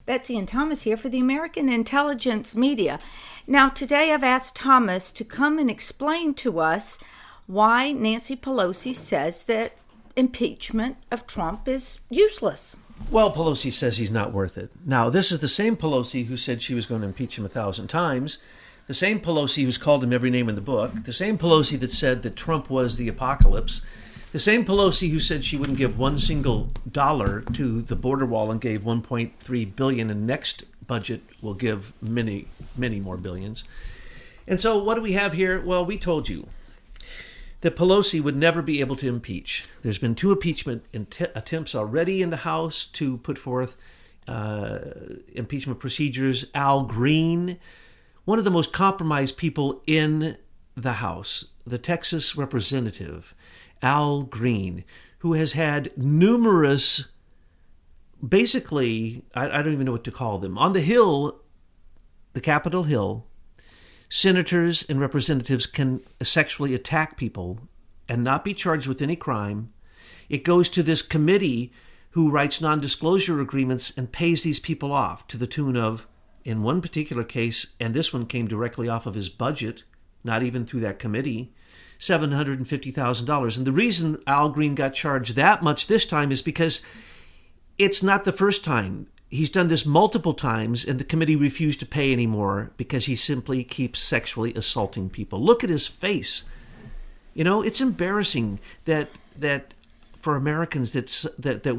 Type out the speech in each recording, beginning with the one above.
Betsy and Thomas here for the American Intelligence Media. Now, today I've asked Thomas to come and explain to us why Nancy Pelosi says that impeachment of Trump is useless. Well, Pelosi says he's not worth it. Now, this is the same Pelosi who said she was going to impeach him 1,000 times, the same Pelosi who's called him every name in the book, the same Pelosi that said that Trump was the apocalypse, the same Pelosi who said she wouldn't give one single dollar to the border wall and gave $1.3 billion, and next budget will give many, many more billions. And so what do we have here? Well, we told you that Pelosi would never be able to impeach. There's been 2 impeachment attempts already in the House to put forth impeachment procedures. Al Green, one of the most compromised people in the House, the Texas representative, Al Green, who has had numerous, basically, I don't even know what to call them. On the Hill, the Capitol Hill, senators and representatives can sexually attack people and not be charged with any crime. It goes to this committee who writes non-disclosure agreements and pays these people off to the tune of, in one particular case, and this one came directly off of his budget, not even through that committee, $750,000. And the reason Al Green got charged that much this time is because it's not the first time. He's done this multiple times, and the committee refused to pay anymore because he simply keeps sexually assaulting people. Look at his face. You know, it's embarrassing that for Americans that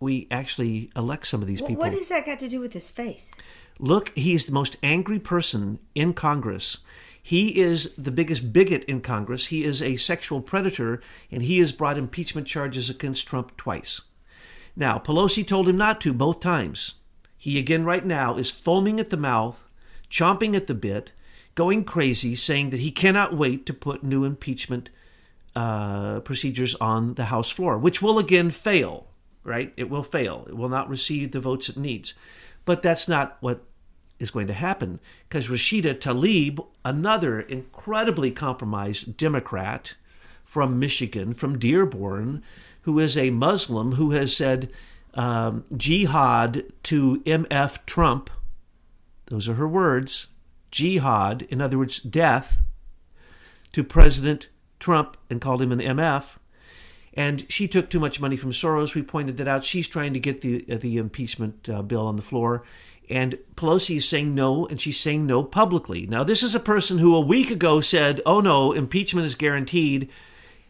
we actually elect some of these people. What has that got to do with his face? Look, he is the most angry person in Congress. He is the biggest bigot in Congress. He is a sexual predator, and he has brought impeachment charges against Trump twice. Now, Pelosi told him not to both times. He, again, right now, is foaming at the mouth, chomping at the bit, going crazy, saying that he cannot wait to put new impeachment procedures on the House floor, which will, again, fail, right? It will fail. It will not receive the votes it needs. But that's not what is going to happen, because Rashida Tlaib, another incredibly compromised Democrat from Michigan, from Dearborn, who is a Muslim who has said jihad to MF Trump. Those are her words. Jihad, in other words, death, to President Trump, and called him an MF. And she took too much money from Soros. We pointed that out. She's trying to get the impeachment bill on the floor. And Pelosi is saying no, and she's saying no publicly. Now, this is a person who a week ago said, oh no, impeachment is guaranteed,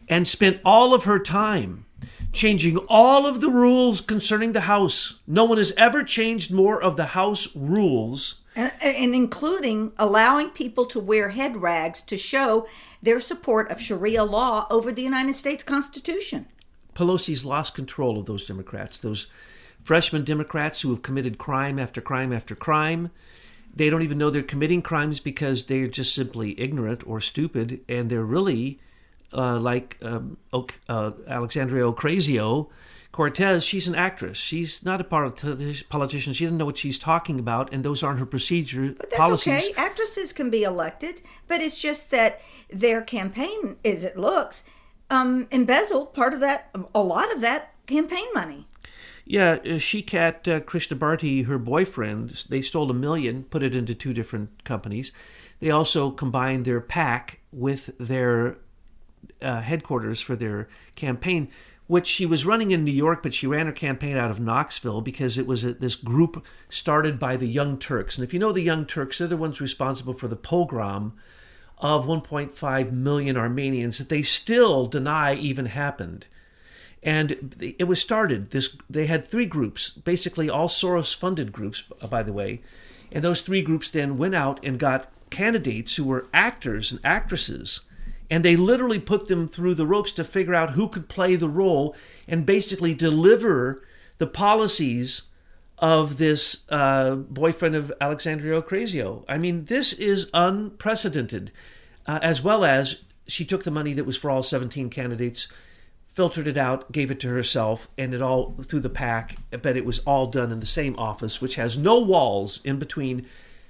and spent all of her time changing all of the rules concerning the House. No one has ever changed more of the House rules. And including allowing people to wear head rags to show their support of Sharia law over the United States Constitution. Pelosi's lost control of those Democrats, those freshman Democrats who have committed crime after crime after crime. They don't even know they're committing crimes because they're just simply ignorant or stupid, and they're really like Alexandria Ocasio-Cortez. She's an actress. She's not a politician. She doesn't know what she's talking about, and those aren't her procedure but that's policies. Okay. Actresses can be elected, but it's just that their campaign, as it looks, embezzled a lot of that campaign money. Yeah, She-Cat Krishnabharti, her boyfriend, they stole $1 million, put it into 2 different companies. They also combined their PAC with their headquarters for their campaign, which she was running in New York, but she ran her campaign out of Knoxville because it was this group started by the Young Turks. And if you know the Young Turks, they're the ones responsible for the pogrom of 1.5 million Armenians that they still deny even happened. And it was started, they had 3 groups, basically all Soros-funded groups, by the way. And those 3 groups then went out and got candidates who were actors and actresses. And they literally put them through the ropes to figure out who could play the role and basically deliver the policies of this boyfriend of Alexandria Ocasio. I mean, this is unprecedented. As well as she took the money that was for all 17 candidates, filtered it out, gave it to herself, and it all through the PAC, but it was all done in the same office, which has no walls in between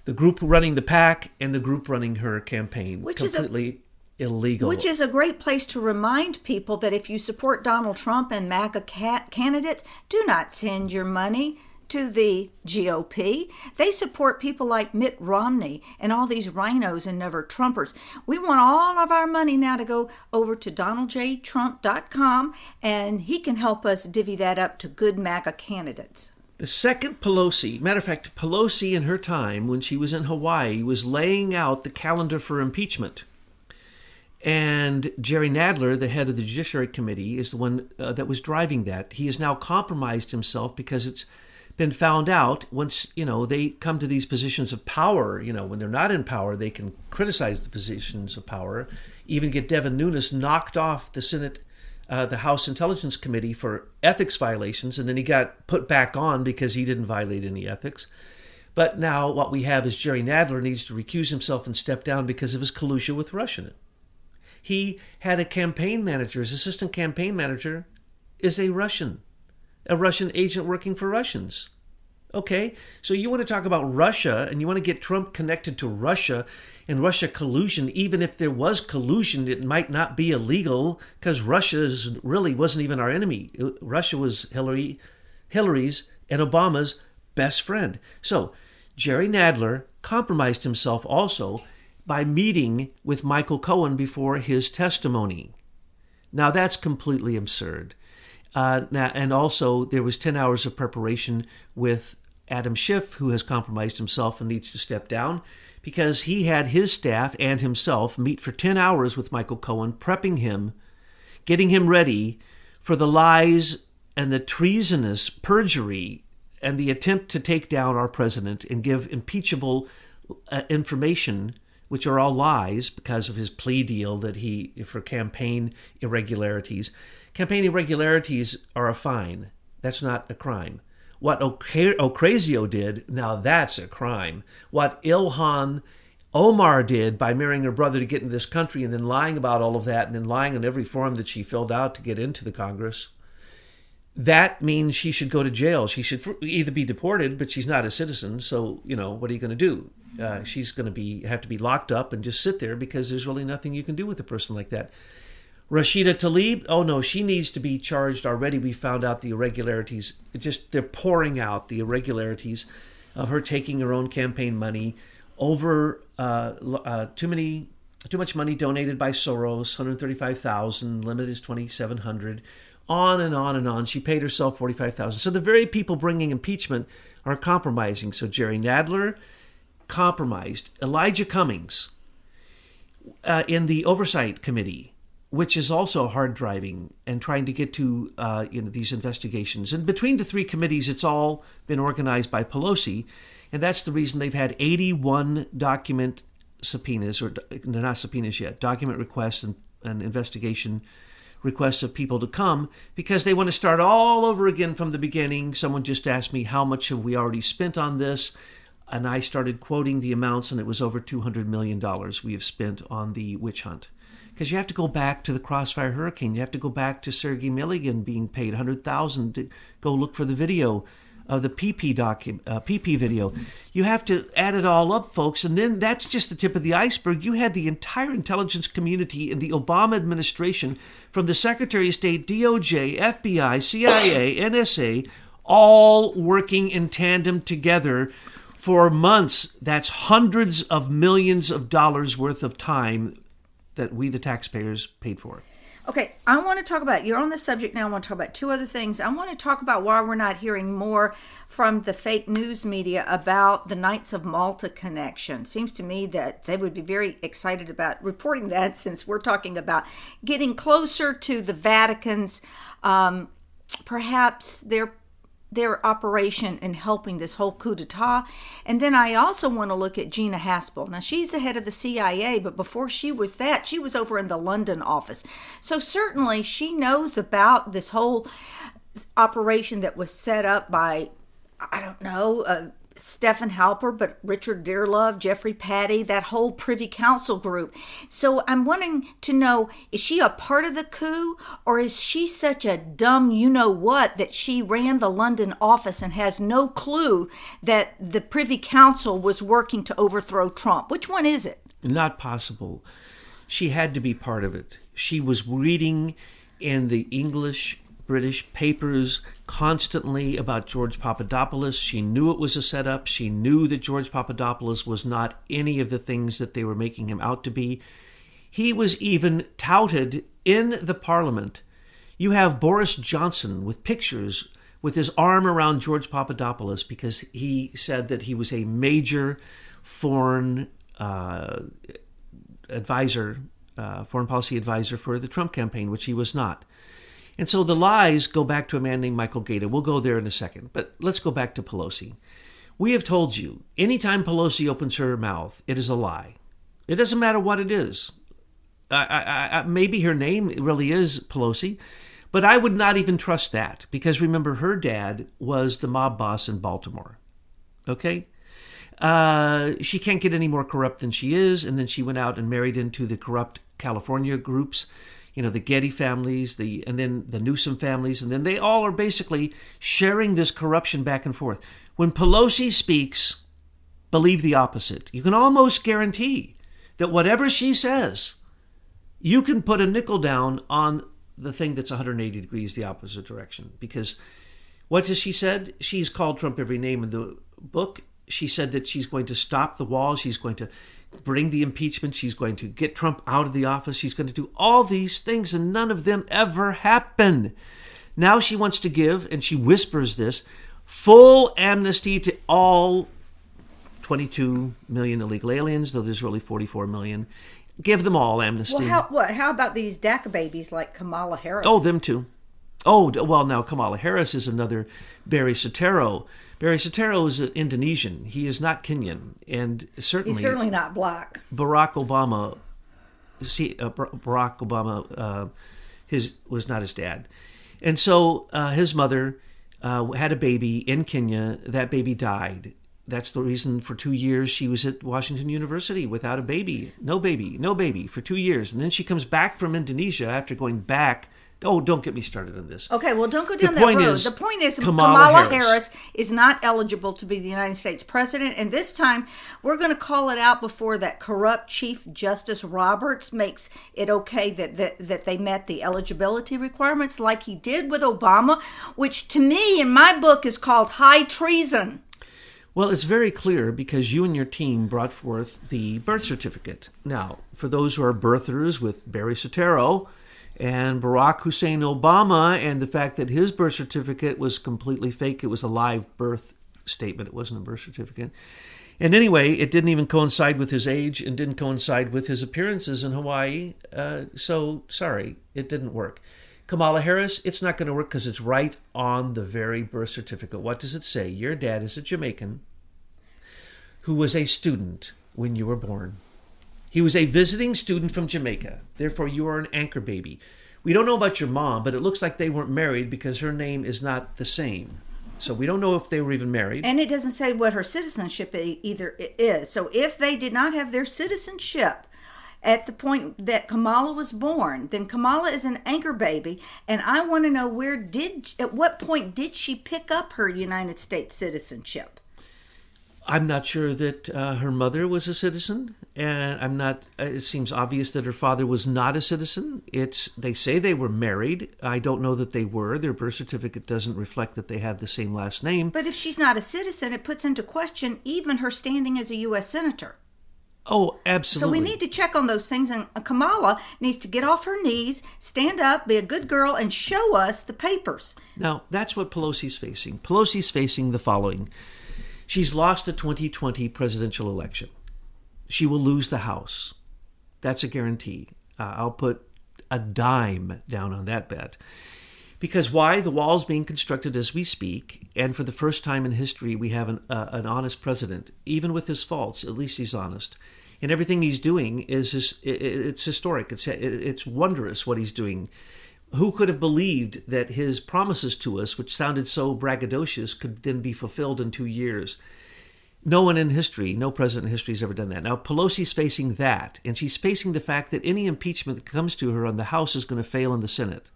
the group running the PAC and the group running her campaign. Which completely illegal. Which is a great place to remind people that if you support Donald Trump and MAGA candidates, do not send your money to the GOP. They support people like Mitt Romney and all these rhinos and never Trumpers. We want all of our money now to go over to DonaldJTrump.com, and he can help us divvy that up to good MAGA candidates. The second Pelosi, matter of fact, Pelosi in her time when she was in Hawaii was laying out the calendar for impeachment. And Jerry Nadler, the head of the Judiciary Committee, is the one that was driving that. He has now compromised himself because it's been found out once, they come to these positions of power, when they're not in power, they can criticize the positions of power, even get Devin Nunes knocked off the Senate, the House Intelligence Committee for ethics violations, and then he got put back on because he didn't violate any ethics. But now what we have is Jerry Nadler needs to recuse himself and step down because of his collusion with Russia. He had a campaign manager, his assistant campaign manager is a Russian agent working for Russians. Okay, so you want to talk about Russia and you want to get Trump connected to Russia and Russia collusion. Even if there was collusion, it might not be illegal because Russia really wasn't even our enemy. Russia was Hillary's and Obama's best friend. So Jerry Nadler compromised himself also by meeting with Michael Cohen before his testimony. Now that's completely absurd. And also, there was 10 hours of preparation with Adam Schiff, who has compromised himself and needs to step down, because he had his staff and himself meet for 10 hours with Michael Cohen, prepping him, getting him ready for the lies and the treasonous perjury and the attempt to take down our president and give impeachable information, which are all lies because of his plea deal for campaign irregularities. Campaign irregularities are a fine. That's not a crime. What Ocasio did, now that's a crime. What Ilhan Omar did by marrying her brother to get into this country and then lying about all of that and then lying on every form that she filled out to get into the Congress, that means she should go to jail. She should either be deported, but she's not a citizen, so, what are you going to do? She's going to have to be locked up and just sit there because there's really nothing you can do with a person like that. Rashida Tlaib, oh no, she needs to be charged already. We found out the irregularities. They're pouring out the irregularities of her taking her own campaign money over too much money donated by Soros, $135,000, limit is $2,700, on and on and on. She paid herself $45,000. So the very people bringing impeachment are compromising. So Jerry Nadler compromised. Elijah Cummings in the Oversight Committee, which is also hard driving and trying to get to these investigations. And between the three committees, it's all been organized by Pelosi, and that's the reason they've had 81 document subpoenas, or not subpoenas yet, document requests and investigation requests of people to come, because they want to start all over again from the beginning. Someone just asked me, how much have we already spent on this? And I started quoting the amounts, and it was over $200 million we have spent on the witch hunt. Because you have to go back to the Crossfire Hurricane. You have to go back to Sergei Milligan being paid $100,000 to go look for the video of the PP video. You have to add it all up, folks. And then that's just the tip of the iceberg. You had the entire intelligence community in the Obama administration, from the Secretary of State, DOJ, FBI, CIA, NSA, all working in tandem together for months. That's hundreds of millions of dollars worth of time that we, the taxpayers, paid for. Okay, I want to talk about, you're on the subject now, I want to talk about two other things. I want to talk about why we're not hearing more from the fake news media about the Knights of Malta connection. Seems to me that they would be very excited about reporting that, since we're talking about getting closer to the Vatican's, perhaps their operation in helping this whole coup d'etat. And then I also want to look at Gina Haspel. Now, she's the head of the CIA, but before she was that, she was over in the London office. So certainly she knows about this whole operation that was set up by, I don't know, Stephen Halper, but Richard Dearlove, Jeffrey Patty, that whole Privy Council group. So I'm wanting to know, is she a part of the coup, or is she such a dumb you-know-what that she ran the London office and has no clue that the Privy Council was working to overthrow Trump? Which one is it? Not possible. She had to be part of it. She was reading in the English British papers constantly about George Papadopoulos. She knew it was a setup. She knew that George Papadopoulos was not any of the things that they were making him out to be. He was even touted in the parliament. You have Boris Johnson with pictures with his arm around George Papadopoulos because he said that he was a major foreign advisor, foreign policy advisor for the Trump campaign, which he was not. And so the lies go back to a man named Michael Gaeta. We'll go there in a second. But let's go back to Pelosi. We have told you, anytime Pelosi opens her mouth, it is a lie. It doesn't matter what it is. Maybe her name really is Pelosi, but I would not even trust that because remember, her dad was the mob boss in Baltimore. Okay? She can't get any more corrupt than she is, and then she went out and married into the corrupt California groups. The Getty families, and then the Newsom families, and then they all are basically sharing this corruption back and forth. When Pelosi speaks, believe the opposite. You can almost guarantee that whatever she says, you can put a nickel down on the thing that's 180 degrees the opposite direction. Because what has she said? She's called Trump every name in the book. She said that she's going to stop the wall. She's going to bring the impeachment. She's going to get Trump out of the office. She's going to do all these things, and none of them ever happen. Now she wants to give, and she whispers this, full amnesty to all 22 million illegal aliens, though there's really 44 million. Give them all amnesty. Well, how about these DACA babies like Kamala Harris? Oh, them too. Oh, well, now Kamala Harris is another Barry Soetoro. Barry Soetoro is Indonesian. He is not Kenyan, and he's certainly not black. Barack Obama, was not his dad, and so his mother had a baby in Kenya. That baby died. That's the reason for 2 years she was at Washington University without a baby. No baby for 2 years, and then she comes back from Indonesia after going back. Oh, don't get me started on this. Okay, well, don't go down that road. The point is Kamala Harris is not eligible to be the United States president, and this time we're going to call it out before that corrupt Chief Justice Roberts makes it okay that they met the eligibility requirements like he did with Obama, which to me, in my book, is called high treason. Well, it's very clear because you and your team brought forth the birth certificate. Now, for those who are birthers with Barry Soetoro and Barack Hussein Obama, and the fact that his birth certificate was completely fake. It was a live birth statement. It wasn't a birth certificate. And anyway, it didn't even coincide with his age and didn't coincide with his appearances in Hawaii. So, sorry, it didn't work. Kamala Harris, it's not going to work because it's right on the very birth certificate. What does it say? Your dad is a Jamaican who was a student when you were born. He was a visiting student from Jamaica. Therefore, you are an anchor baby. We don't know about your mom, but it looks like they weren't married because her name is not the same. So we don't know if they were even married. And it doesn't say what her citizenship either is. So if they did not have their citizenship at the point that Kamala was born, then Kamala is an anchor baby. And I want to know at what point did she pick up her United States citizenship? I'm not sure that her mother was a citizen, and it seems obvious that her father was not a citizen. They say they were married. I don't know that they were. Their birth certificate doesn't reflect that they have the same last name. But if she's not a citizen, it puts into question even her standing as a U.S. senator. Oh, absolutely. So we need to check on those things, and Kamala needs to get off her knees, stand up, be a good girl, and show us the papers. Now, that's what Pelosi's facing. Pelosi's facing the following. She's lost the 2020 presidential election. She will lose the House. That's a guarantee. I'll put a dime down on that bet. Because why? The wall's being constructed as we speak, and for the first time in history, we have an honest president. Even with his faults, at least he's honest. And everything he's doing it's historic. It's wondrous what he's doing. Who could have believed that his promises to us, which sounded so braggadocious, could then be fulfilled in 2 years? No one in history, no president in history has ever done that. Now, Pelosi's facing that, and she's facing the fact that any impeachment that comes to her on the House is going to fail in the Senate.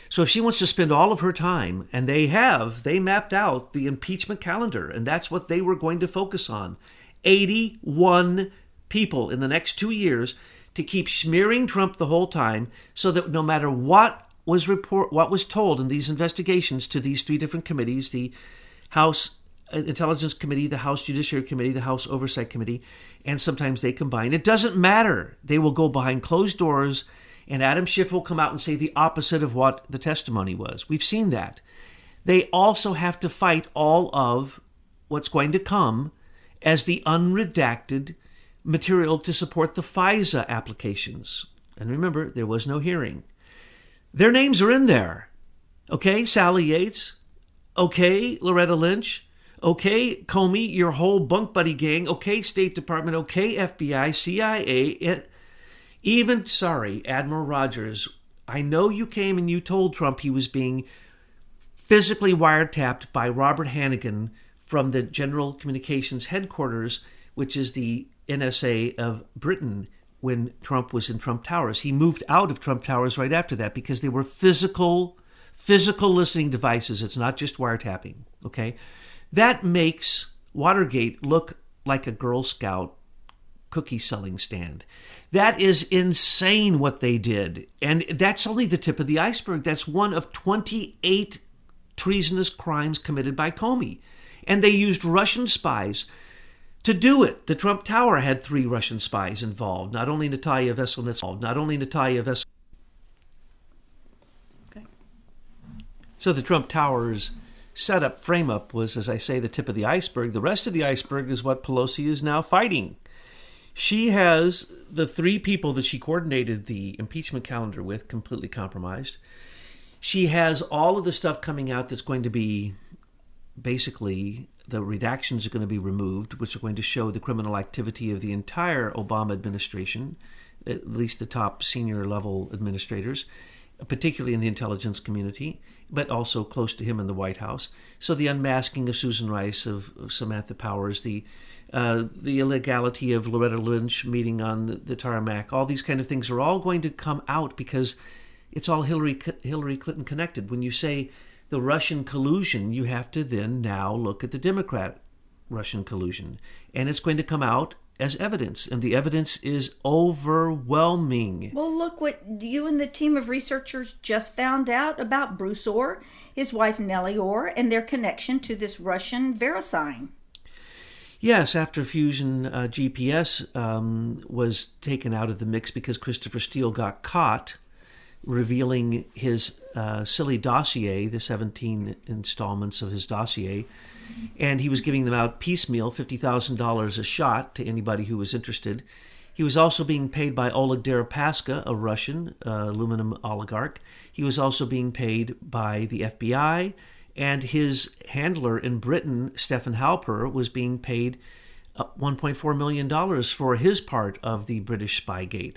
So if she wants to spend all of her time, and they mapped out the impeachment calendar, and that's what they were going to focus on. 81 people in the next 2 years to keep smearing Trump the whole time so that no matter what what was told in these investigations to these three different committees, the House Intelligence Committee, the House Judiciary Committee, the House Oversight Committee, and sometimes they combine. It doesn't matter. They will go behind closed doors, and Adam Schiff will come out and say the opposite of what the testimony was. We've seen that. They also have to fight all of what's going to come as the unredacted material to support the FISA applications. And remember, there was no hearing. Their names are in there. Okay, Sally Yates. Okay, Loretta Lynch. Okay, Comey, your whole bunk buddy gang. Okay, State Department. Okay, FBI, CIA. Even, Admiral Rogers. I know you came and you told Trump he was being physically wiretapped by Robert Hannigan from the General Communications Headquarters, which is the NSA of Britain, when Trump was in Trump Towers. He moved out of Trump Towers right after that because they were physical listening devices. It's not just wiretapping, okay? That makes Watergate look like a Girl Scout cookie selling stand. That is insane what they did. And that's only the tip of the iceberg. That's one of 28 treasonous crimes committed by Comey. And they used Russian spies to do it. The Trump Tower had 3 Russian spies involved, not only Natalia Veselnitskaya, Okay. So the Trump Tower's setup, frame-up was, as I say, the tip of the iceberg. The rest of the iceberg is what Pelosi is now fighting. She has the 3 people that she coordinated the impeachment calendar with completely compromised. She has all of the stuff coming out that's going to be basically, the redactions are going to be removed, which are going to show the criminal activity of the entire Obama administration, at least the top senior level administrators, particularly in the intelligence community, but also close to him in the White House. So the unmasking of Susan Rice, of Samantha Powers, the illegality of Loretta Lynch meeting on the tarmac, all these kind of things are all going to come out because it's all Hillary Clinton connected. When you say the Russian collusion, you have to then now look at the Democrat Russian collusion. And it's going to come out as evidence. And the evidence is overwhelming. Well, look what you and the team of researchers just found out about Bruce Orr, his wife Nellie Orr, and their connection to this Russian VeriSign. Yes, after Fusion GPS was taken out of the mix because Christopher Steele got caught revealing his silly dossier, the 17 installments of his dossier, and he was giving them out piecemeal, $50,000 a shot to anybody who was interested. He was also being paid by Oleg Deripaska, a Russian aluminum oligarch. He was also being paid by the FBI, and his handler in Britain, Stefan Halper, was being paid $1.4 million for his part of the British Spygate.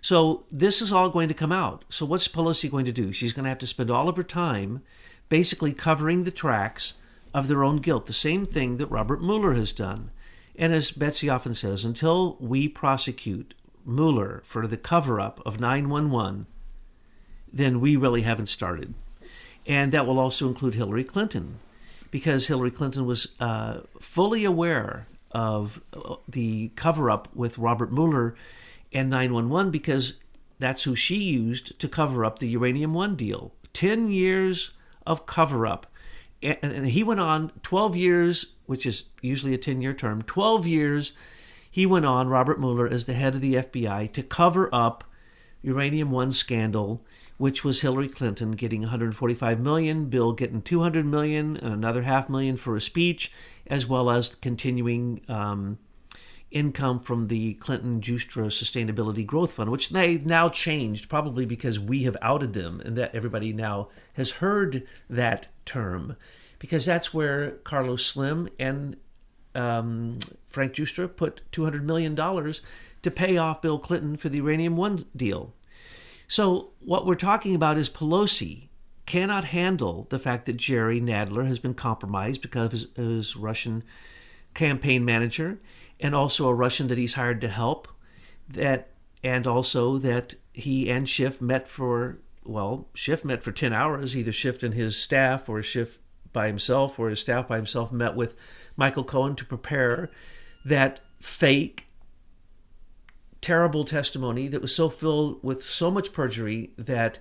So this is all going to come out. So what's Pelosi going to do? She's going to have to spend all of her time basically covering the tracks of their own guilt, the same thing that Robert Mueller has done. And as Betsy often says, until we prosecute Mueller for the cover-up of 9/11, then we really haven't started. And that will also include Hillary Clinton, because Hillary Clinton was fully aware of the cover-up with Robert Mueller and 911, because that's who she used to cover up the Uranium One deal. 10 years of cover-up. And he went on 12 years, which is usually a 10-year term, 12 years he went on, Robert Mueller, as the head of the FBI, to cover up Uranium One scandal, which was Hillary Clinton getting $145 million, Bill getting $200 million, and another $500,000 for a speech, as well as continuing income from the Clinton-Justra Sustainability Growth Fund, which they've now changed, probably because we have outed them and that everybody now has heard that term, because that's where Carlos Slim and Frank Justra put $200 million to pay off Bill Clinton for the Uranium One deal. So what we're talking about is Pelosi cannot handle the fact that Jerry Nadler has been compromised because of his Russian campaign manager, and also a Russian that he's hired to help, and also that he and Schiff met for 10 hours, either Schiff and his staff, or Schiff by himself, or his staff by himself met with Michael Cohen to prepare that fake, terrible testimony that was so filled with so much perjury that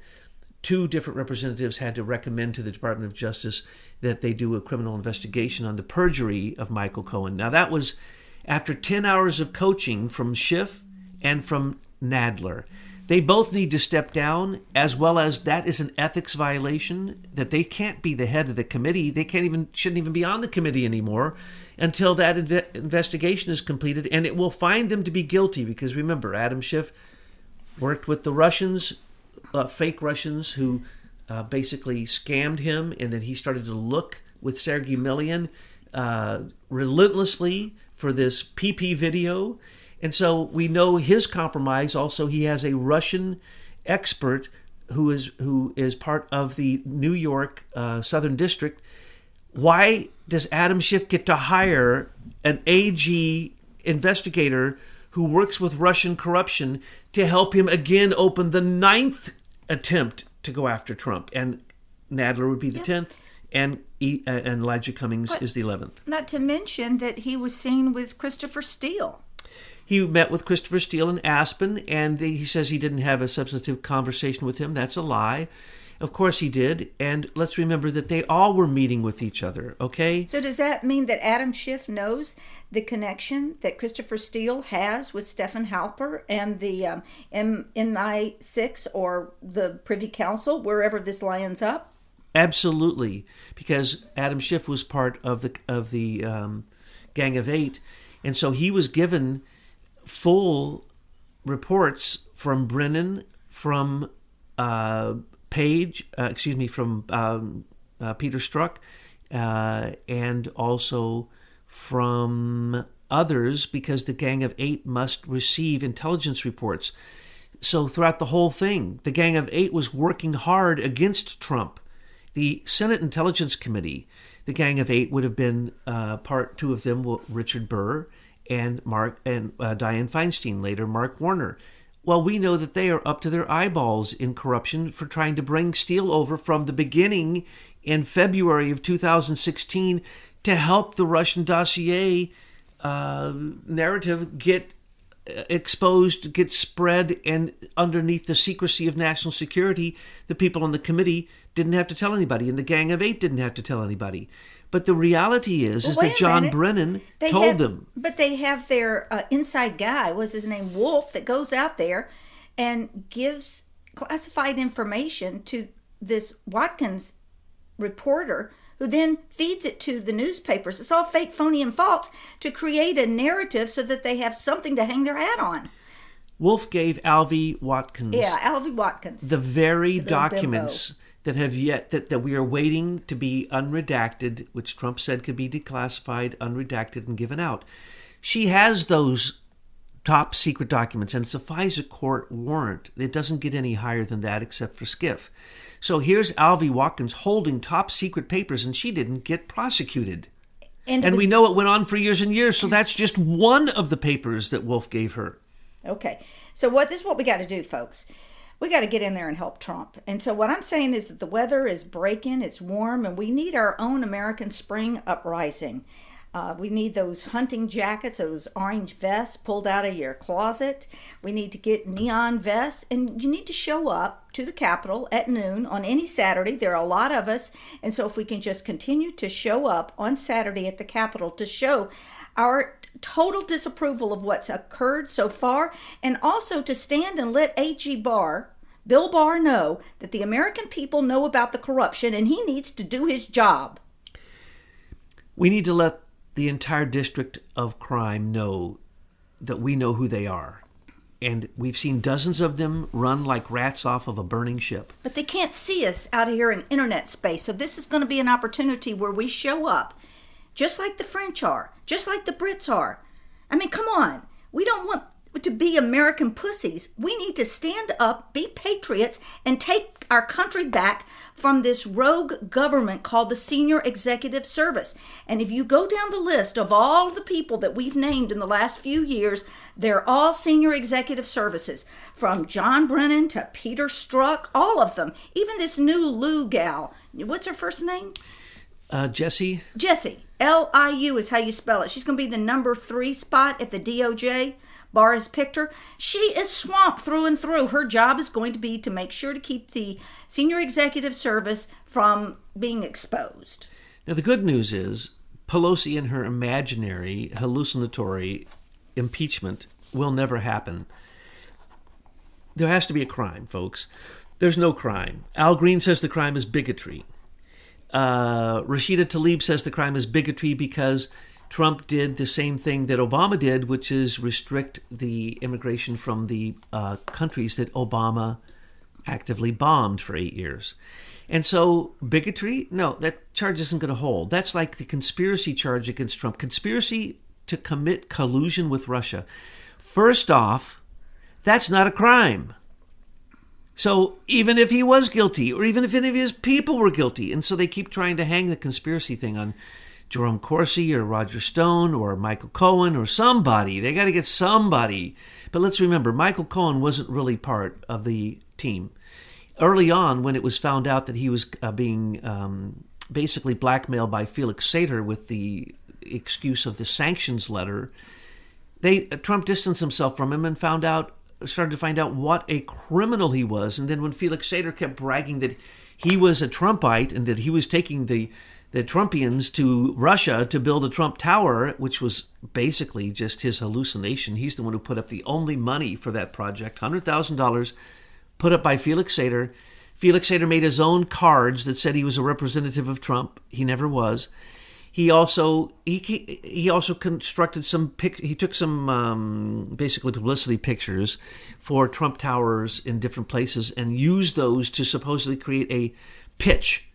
two different representatives had to recommend to the Department of Justice that they do a criminal investigation on the perjury of Michael Cohen. Now, that was after 10 hours of coaching from Schiff and from Nadler. They both need to step down, as well as that is an ethics violation, that they can't be the head of the committee. They shouldn't even be on the committee anymore until that investigation is completed, and it will find them to be guilty. Because remember, Adam Schiff worked with the Russians, fake Russians, who basically scammed him, and then he started to look with Sergei Milian relentlessly for this PP video. And so we know his compromise. Also, he has a Russian expert who is part of the New York Southern District. Why does Adam Schiff get to hire an AG investigator who works with Russian corruption to help him again open the 9th attempt to go after Trump? And Nadler would be the 10th, and Elijah Cummings is the 11th. Not to mention that he was seen with Christopher Steele. He met with Christopher Steele in Aspen, and he says he didn't have a substantive conversation with him. That's a lie. Of course he did. And let's remember that they all were meeting with each other, okay? So does that mean that Adam Schiff knows the connection that Christopher Steele has with Stephen Halper and the MI6 or the Privy Council, wherever this lands up? Absolutely, because Adam Schiff was part of the Gang of Eight, and so he was given full reports from Brennan, from from Peter Strzok, and also from others, because the Gang of Eight must receive intelligence reports. So throughout the whole thing, the Gang of Eight was working hard against Trump. The Senate Intelligence Committee, the Gang of Eight would have been two of them, Richard Burr and Dianne Feinstein, later Mark Warner. Well, we know that they are up to their eyeballs in corruption for trying to bring Steele over from the beginning in February of 2016 to help the Russian dossier narrative get exposed, get spread, and underneath the secrecy of national security, the people on the committee didn't have to tell anybody, and the Gang of Eight didn't have to tell anybody. But the reality is that John Brennan told them. But they have their inside guy, what's his name, Wolf, that goes out there and gives classified information to this Watkins reporter, who then feeds it to the newspapers. It's all fake, phony, and false to create a narrative so that they have something to hang their hat on. Wolf gave Alvy Watkins. Yeah, Alvy Watkins. The very documents that have yet that we are waiting to be unredacted, which Trump said could be declassified, unredacted, and given out. She has those top secret documents, and it's a FISA court warrant. It doesn't get any higher than that except for SCIF. So here's Alvy Watkins holding top secret papers, and she didn't get prosecuted. And we know it went on for years and years, so that's just one of the papers that Wolf gave her. Okay, so this is what we got to do, folks. We got to get in there and help Trump. And so what I'm saying is that the weather is breaking, it's warm, and we need our own American spring uprising. We need those hunting jackets, those orange vests pulled out of your closet. We need to get neon vests, and you need to show up to the Capitol at noon on any Saturday. There are a lot of us, and so if we can just continue to show up on Saturday at the Capitol to show our total disapproval of what's occurred so far, and also to stand and let Bill Barr, know that the American people know about the corruption, and he needs to do his job. We need to let the entire district of crime know that we know who they are. And we've seen dozens of them run like rats off of a burning ship. But they can't see us out here in internet space. So this is going to be an opportunity where we show up, just like the French are, just like the Brits are. I mean, come on. We don't want to be American pussies. We need to stand up, be patriots, and take our country back from this rogue government called the Senior Executive Service. And if you go down the list of all the people that we've named in the last few years, they're all senior executive services, from John Brennan to Peter Strzok, all of them. Even this new Lou gal, what's her first name? Jessie. Liu is how you spell it. She's going to be the number 3 spot at the DOJ. Barr has picked her. She is swamped through and through. Her job is going to be to make sure to keep the senior executive service from being exposed. Now, the good news is Pelosi and her imaginary, hallucinatory impeachment will never happen. There has to be a crime, folks. There's no crime. Al Green says the crime is bigotry. Rashida Tlaib says the crime is bigotry because Trump did the same thing that Obama did, which is restrict the immigration from the countries that Obama actively bombed for 8 years. And so bigotry, no, that charge isn't going to hold. That's like the conspiracy charge against Trump. Conspiracy to commit collusion with Russia. First off, that's not a crime. So even if he was guilty, or even if any of his people were guilty, and so they keep trying to hang the conspiracy thing on Jerome Corsi or Roger Stone or Michael Cohen or somebody. They got to get somebody. But let's remember, Michael Cohen wasn't really part of the team. Early on, when it was found out that he was being basically blackmailed by Felix Sater with the excuse of the sanctions letter, Trump distanced himself from him and started to find out what a criminal he was. And then when Felix Sater kept bragging that he was a Trumpite and that he was taking the Trumpians to Russia to build a Trump Tower, which was basically just his hallucination. He's the one who put up the only money for that project, $100,000 put up by Felix Sater. Felix Sater made his own cards that said he was a representative of Trump. He never was. He also constructed he took some basically publicity pictures for Trump Towers in different places and used those to supposedly create a pitch.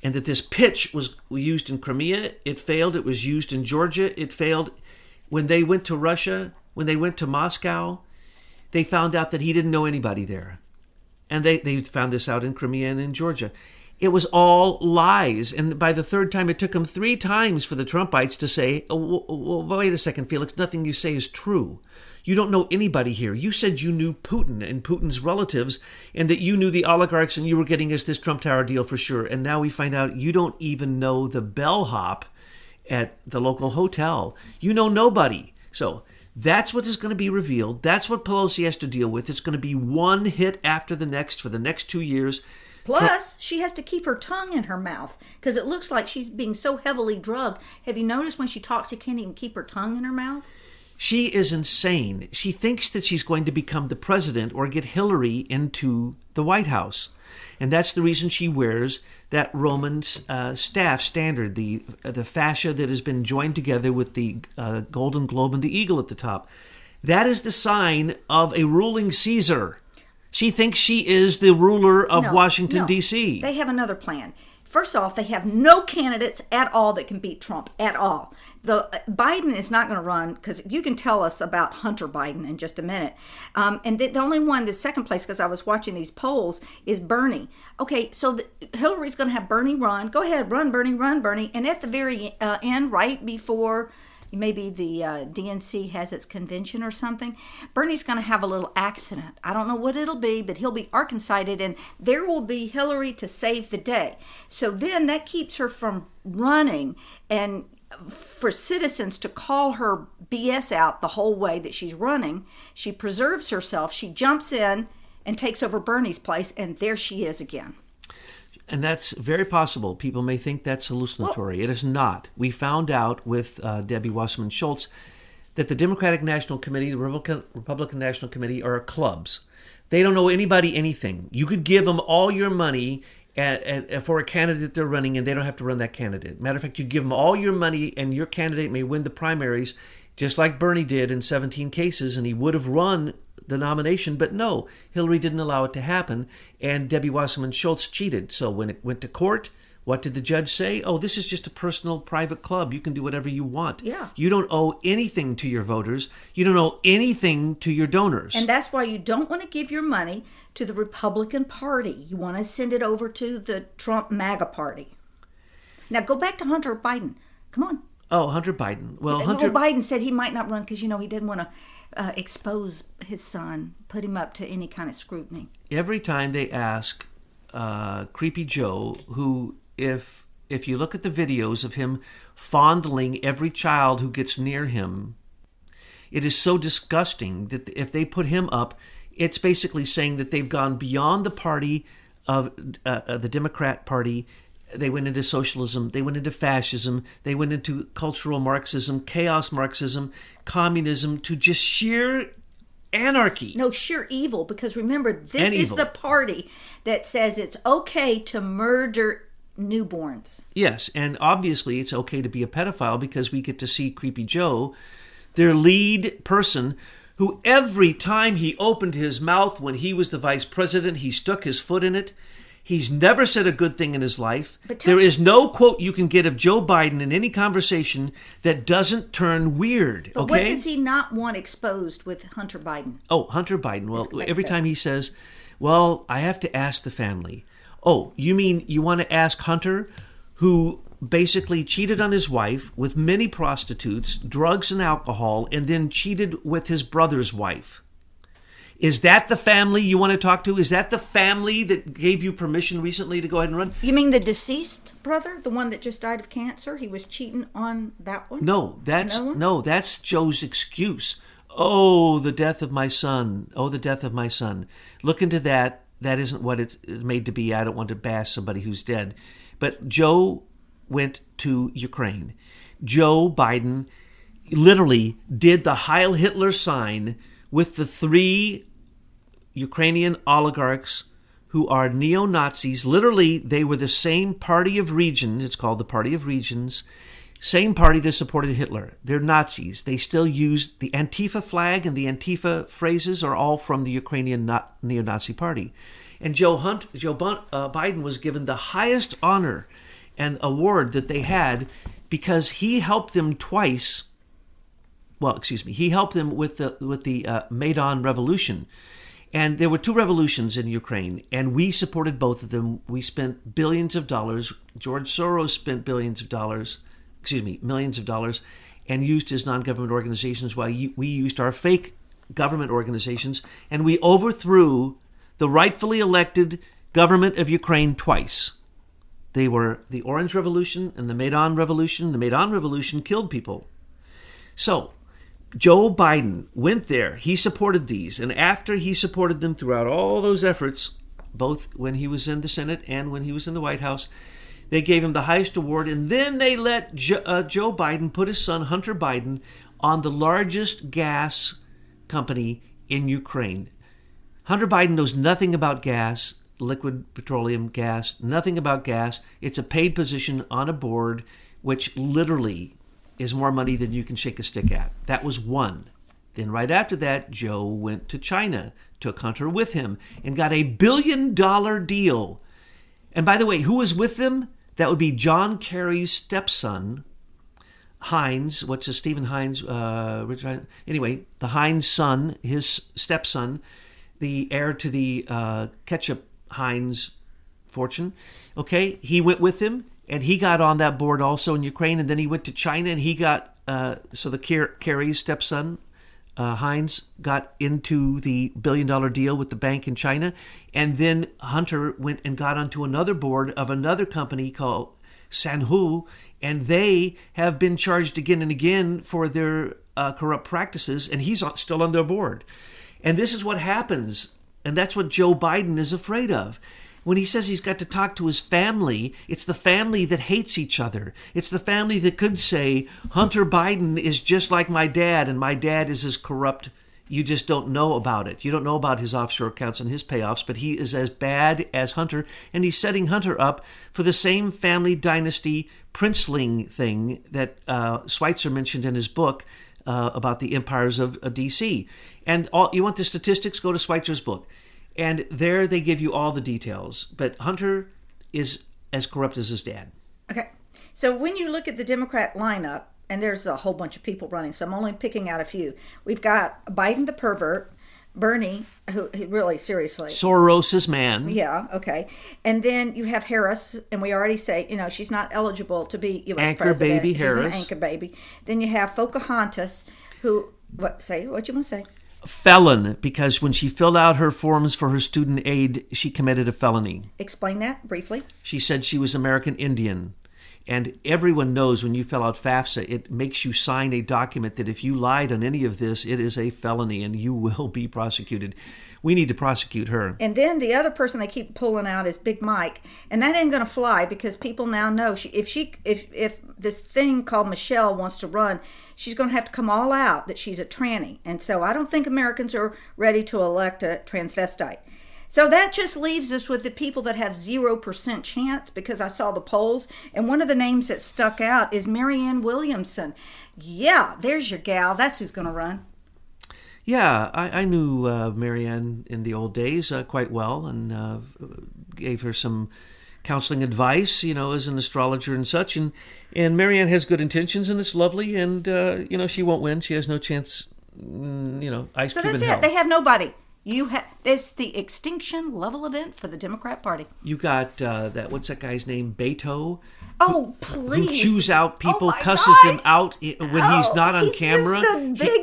And that this pitch was used in Crimea, it failed. It was used in Georgia, it failed. When they went to Russia, when they went to Moscow, they found out that he didn't know anybody there. And they found this out in Crimea and in Georgia. It was all lies. And by the third time, it took them 3 times for the Trumpites to say, oh, wait a second, Felix, nothing you say is true. You don't know anybody here. You said you knew Putin and Putin's relatives and that you knew the oligarchs and you were getting us this Trump Tower deal for sure. And now we find out you don't even know the bellhop at the local hotel. You know nobody. So that's what is going to be revealed. That's what Pelosi has to deal with. It's going to be one hit after the next for the next 2 years. Plus, she has to keep her tongue in her mouth because it looks like she's being so heavily drugged. Have you noticed when she talks, she can't even keep her tongue in her mouth? She is insane. She thinks that she's going to become the president or get Hillary into the White House. And that's the reason she wears that Roman staff standard, the fascia that has been joined together with the Golden Globe and the eagle at the top. That is the sign of a ruling Caesar. She thinks she is the ruler of Washington, D.C. They have another plan. First off, they have no candidates at all that can beat Trump at all. Biden is not going to run because you can tell us about Hunter Biden in just a minute. And the only one, the second place, because I was watching these polls, is Bernie. Okay, so Hillary's going to have Bernie run. Go ahead, run, Bernie. And at the very end, right before maybe the DNC has its convention or something, Bernie's going to have a little accident. I don't know what it'll be, but he'll be Arkansited, and there will be Hillary to save the day. So then that keeps her from running, and for citizens to call her BS out the whole way that she's running, she preserves herself, she jumps in and takes over Bernie's place, and there she is again. And that's very possible. People may think that's hallucinatory. It is not. We found out with Debbie Wasserman Schultz that the Democratic National Committee, the Republican National Committee are clubs. They don't know anybody anything. You could give them all your money for a candidate they're running, and they don't have to run that candidate. Matter of fact, you give them all your money, and your candidate may win the primaries, just like Bernie did in 17 cases, and he would have run the nomination, but no, Hillary didn't allow it to happen, and Debbie Wasserman Schultz cheated. So when it went to court, what did the judge say? Oh, this is just a personal, private club. You can do whatever you want. Yeah. You don't owe anything to your voters. You don't owe anything to your donors. And that's why you don't want to give your money to the Republican Party. You want to send it over to the Trump MAGA Party. Now go back to Hunter Biden. Come on. Oh, Hunter Biden. Well, Hunter Biden said he might not run because, he didn't want to expose his son, put him up to any kind of scrutiny. Every time they ask Creepy Joe, who, if if you look at the videos of him fondling every child who gets near him, it is so disgusting that if they put him up, it's basically saying that they've gone beyond the party of the Democrat Party. They went into socialism, they went into fascism, they went into cultural Marxism, chaos Marxism, communism, to just sheer anarchy. No, sheer evil, because remember, this is the party that says it's okay to murder newborns. Yes, and obviously it's okay to be a pedophile because we get to see Creepy Joe, their lead person, who every time he opened his mouth when he was the vice president, he stuck his foot in it. He's never said a good thing in his life. There is no quote you can get of Joe Biden in any conversation that doesn't turn weird. But okay? what does he not want exposed with Hunter Biden? Oh, Hunter Biden. Well, every time he says, well, I have to ask the family. Oh, you mean you want to ask Hunter, who basically cheated on his wife with many prostitutes, drugs and alcohol, and then cheated with his brother's wife? Is that the family you want to talk to? Is that the family that gave you permission recently to go ahead and run? You mean the deceased brother, the one that just died of cancer? He was cheating on that one? No, that's Joe's excuse. Oh, the death of my son. Oh, the death of my son. Look into that. That isn't what it's made to be. I don't want to bash somebody who's dead. But Joe went to Ukraine. Joe Biden literally did the Heil Hitler sign with the 3 Ukrainian oligarchs who are neo-Nazis. Literally, they were the same party of regions. It's called the Party of Regions. Same party that supported Hitler. They're Nazis. They still use the Antifa flag, and the Antifa phrases are all from the Ukrainian neo-Nazi party. And Joe Biden was given the highest honor and award that they had because he helped them twice. Well, excuse me. He helped them with the Maidan Revolution. And there were 2 revolutions in Ukraine, and we supported both of them. We spent billions of dollars. George Soros spent millions of dollars, and used his non-government organizations while we used our fake government organizations, and we overthrew the rightfully elected government of Ukraine twice. They were the Orange Revolution and the Maidan Revolution. The Maidan Revolution killed people. So Joe Biden went there. He supported these. And after he supported them throughout all those efforts, both when he was in the Senate and when he was in the White House, they gave him the highest award. And then they let Joe Biden put his son, Hunter Biden, on the largest gas company in Ukraine. Hunter Biden knows nothing about gas, liquid petroleum gas, nothing about gas. It's a paid position on a board, which literally is more money than you can shake a stick at. That was one. Then right after that, Joe went to China, took Hunter with him, and got $1 billion deal. And by the way, who was with them? That would be John Kerry's stepson, Heinz. What's his Stephen Heinz? Richard. Anyway, the Heinz son, his stepson, the heir to the ketchup Heinz fortune. Okay, he went with him. And he got on that board also in Ukraine, and then he went to China, and he got, so the Kerry's stepson, Heinz, got into the $1 billion deal with the bank in China, and then Hunter went and got onto another board of another company called Sanhu, and they have been charged again and again for their corrupt practices, and he's still on their board. And this is what happens, and that's what Joe Biden is afraid of. When he says he's got to talk to his family, it's the family that hates each other. It's the family that could say, Hunter Biden is just like my dad, and my dad is as corrupt. You just don't know about it. You don't know about his offshore accounts and his payoffs, but he is as bad as Hunter, and he's setting Hunter up for the same family dynasty princeling thing that Schweitzer mentioned in his book about the empires of D.C. And you want the statistics? Go to Schweitzer's book. And there they give you all the details. But Hunter is as corrupt as his dad. Okay. So when you look at the Democrat lineup, and there's a whole bunch of people running, so I'm only picking out a few. We've got Biden the pervert, Bernie, who really, seriously. Soros's man. Yeah, okay. And then you have Harris, and we already say, she's not eligible to be U.S. anchor president. Baby She's Harris. An anchor baby. Then you have Pocahontas, who, what you want to say? Felon, because when she filled out her forms for her student aid, she committed a felony. Explain that briefly. She said she was American Indian. And everyone knows when you fill out FAFSA, it makes you sign a document that if you lied on any of this, it is a felony and you will be prosecuted. We need to prosecute her. And then the other person they keep pulling out is Big Mike, and that ain't going to fly because people now know if this thing called Michelle wants to run, she's going to have to come all out that she's a tranny. And so I don't think Americans are ready to elect a transvestite. So that just leaves us with the people that have 0% chance, because I saw the polls, and one of the names that stuck out is Marianne Williamson. Yeah, there's your gal. That's who's going to run. Yeah, I knew Marianne in the old days quite well, and gave her some counseling advice, as an astrologer and such. And Marianne has good intentions, and it's lovely, and, she won't win. She has no chance, ice cube in hell. So that's it. They have nobody. It's the extinction level event for the Democrat Party. You got what's that guy's name? Beto? Oh, please. Who chews out people, cusses them out when he's not on camera.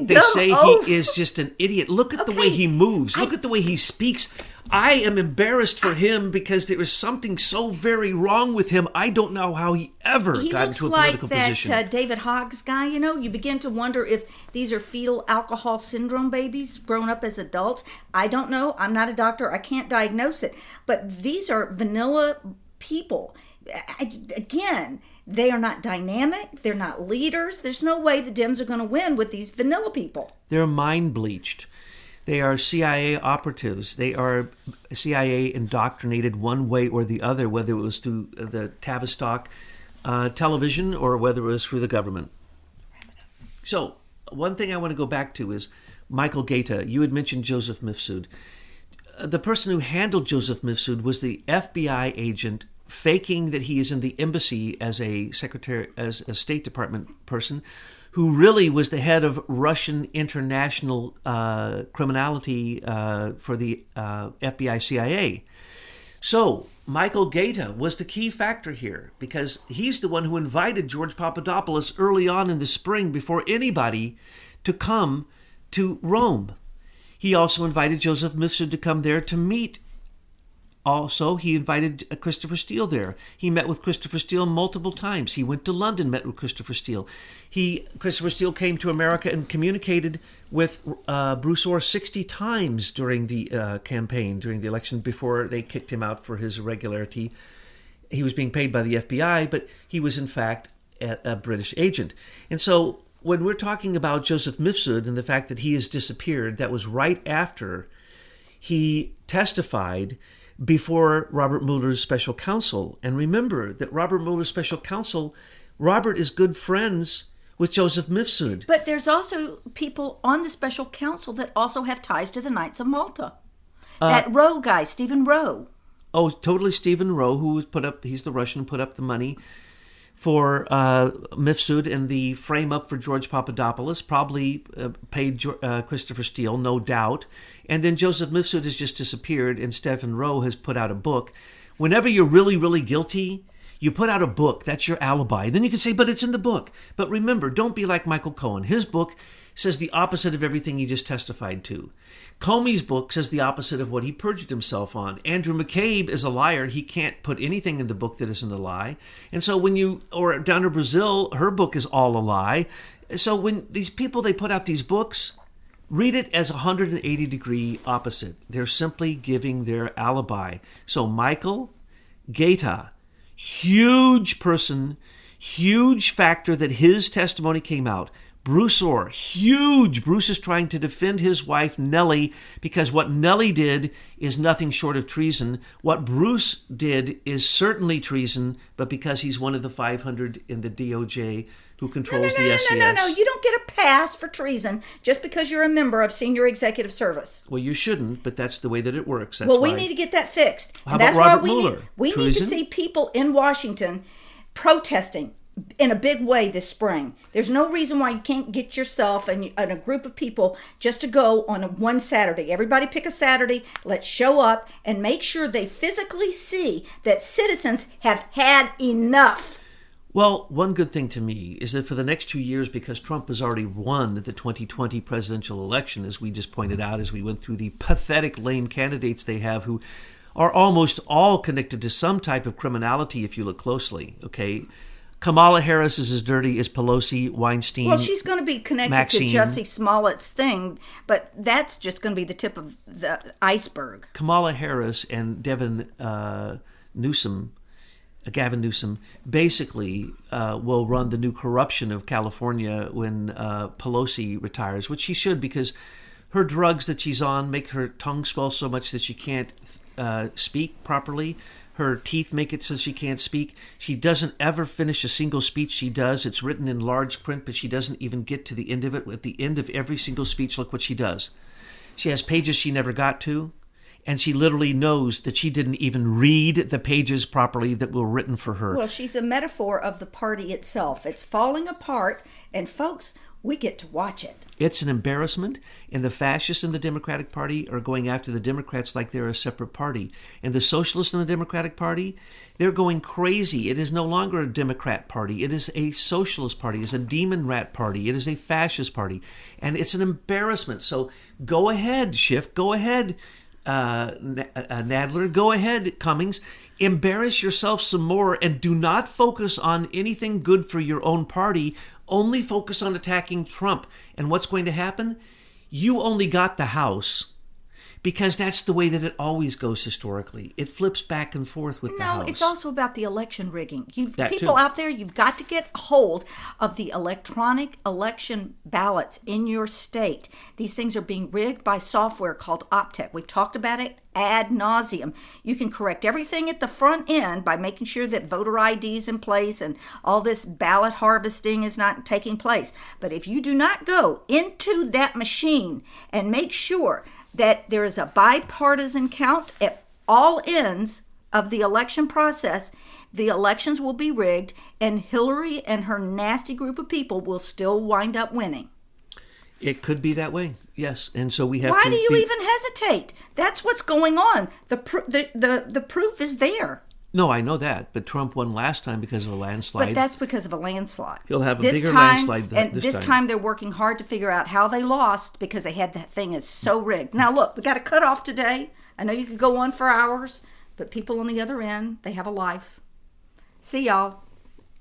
They say oaf. He is just an idiot. Look at the way he moves. Look at the way he speaks. I am embarrassed for him because there is something so very wrong with him. I don't know how he ever got into a political position. He looks like that David Hoggs guy, You begin to wonder if these are fetal alcohol syndrome babies grown up as adults. I don't know. I'm not a doctor. I can't diagnose it. But these are vanilla people. Again, they are not dynamic. They're not leaders. There's no way the Dems are going to win with these vanilla people. They're mind bleached. They are CIA operatives. They are CIA indoctrinated one way or the other, whether it was through the Tavistock television or whether it was through the government. So one thing I want to go back to is Michael Gaeta. You had mentioned Joseph Mifsud. The person who handled Joseph Mifsud was the FBI agent faking that he is in the embassy as a State Department person, who really was the head of Russian international criminality for the FBI CIA. So Michael Gaeta was the key factor here, because he's the one who invited George Papadopoulos early on in the spring before anybody to come to Rome. He also invited Joseph Mifsud to come there to meet. Also, he invited Christopher Steele there. He met with Christopher Steele multiple times. He went to London, met with Christopher Steele. Christopher Steele came to America and communicated with Bruce Orr 60 times during the campaign, during the election, before they kicked him out for his irregularity. He was being paid by the FBI, but he was in fact a British agent. And so when we're talking about Joseph Mifsud and the fact that he has disappeared, that was right after he testified before Robert Mueller's special counsel. And remember that Robert Mueller's special counsel, Robert is good friends with Joseph Mifsud. But there's also people on the special counsel that also have ties to the Knights of Malta. That Rowe guy, Stephen Rowe. Oh, totally Stephen Rowe, he's the Russian, put up the money for Mifsud and the frame-up for George Papadopoulos, probably paid Christopher Steele, no doubt. And then Joseph Mifsud has just disappeared, and Stephen Rowe has put out a book. Whenever you're really, really guilty, you put out a book. That's your alibi. Then you can say, but it's in the book. But remember, don't be like Michael Cohen. His book says the opposite of everything he just testified to. Comey's book says the opposite of what he perjured himself on. Andrew McCabe is a liar. He can't put anything in the book that isn't a lie. And so or down to Brazil, her book is all a lie. So when these people, they put out these books, read it as 180-degree opposite. They're simply giving their alibi. So Michael Gaeta, huge person, huge factor that his testimony came out. Bruce Orr, huge. Bruce is trying to defend his wife, Nellie, because what Nellie did is nothing short of treason. What Bruce did is certainly treason, but because he's one of the 500 in the DOJ who controls the SES. No. You don't get a pass for treason just because you're a member of senior executive service. Well, you shouldn't, but that's the way that it works. That's we need to get that fixed. How about Robert Mueller? We need to see people in Washington protesting in a big way this spring. There's no reason why you can't get yourself and a group of people just to go on one Saturday. Everybody pick a Saturday. Let's show up and make sure they physically see that citizens have had enough. Well, one good thing to me is that for the next 2 years, because Trump has already won the 2020 presidential election, as we just pointed out, as we went through the pathetic, lame candidates they have who are almost all connected to some type of criminality if you look closely, okay? Kamala Harris is as dirty as Pelosi, Weinstein. Well, she's going to be connected Maxine. to Jussie Smollett's thing, but that's just going to be the tip of the iceberg. Kamala Harris and Gavin Newsom, basically will run the new corruption of California when Pelosi retires, which she should, because her drugs that she's on make her tongue swell so much that she can't speak properly. Her teeth make it so she can't speak. She doesn't ever finish a single speech she does. It's written in large print, but she doesn't even get to the end of it. At the end of every single speech, look what she does. She has pages she never got to, and she literally knows that she didn't even read the pages properly that were written for her. Well, she's a metaphor of the party itself. It's falling apart, and folks, we get to watch it. It's an embarrassment, and the fascists in the Democratic Party are going after the Democrats like they're a separate party. And the socialists in the Democratic Party, they're going crazy. It is no longer a Democrat party. It is a socialist party. It's a Demonrat party. It is a fascist party. And it's an embarrassment. So go ahead, Schiff. Go ahead, Nadler. Go ahead, Cummings. Embarrass yourself some more, and do not focus on anything good for your own party. Only focus on attacking Trump. And what's going to happen? You only got the House because that's the way that it always goes historically. It flips back and forth with the House. No, it's also about the election rigging. That people too. out there, you've got to get hold of the electronic election ballots in your state. These things are being rigged by software called Optech. We've talked about it ad nauseum. You can correct everything at the front end by making sure that voter ID is in place and all this ballot harvesting is not taking place. But if you do not go into that machine and make sure that there is a bipartisan count at all ends of the election process, the elections will be rigged, and Hillary and her nasty group of people will still wind up winning. It could be that way, yes. And so we have Why to... do you even hesitate? That's what's going on. The proof is there. No, I know that, but Trump won last time because of a landslide. But that's because of a landslide. He'll have a bigger landslide this time they're working hard to figure out how they lost because they had that thing is so rigged. Now look, we got a cutoff today. I know you could go on for hours, but people on the other end, they have a life. See y'all.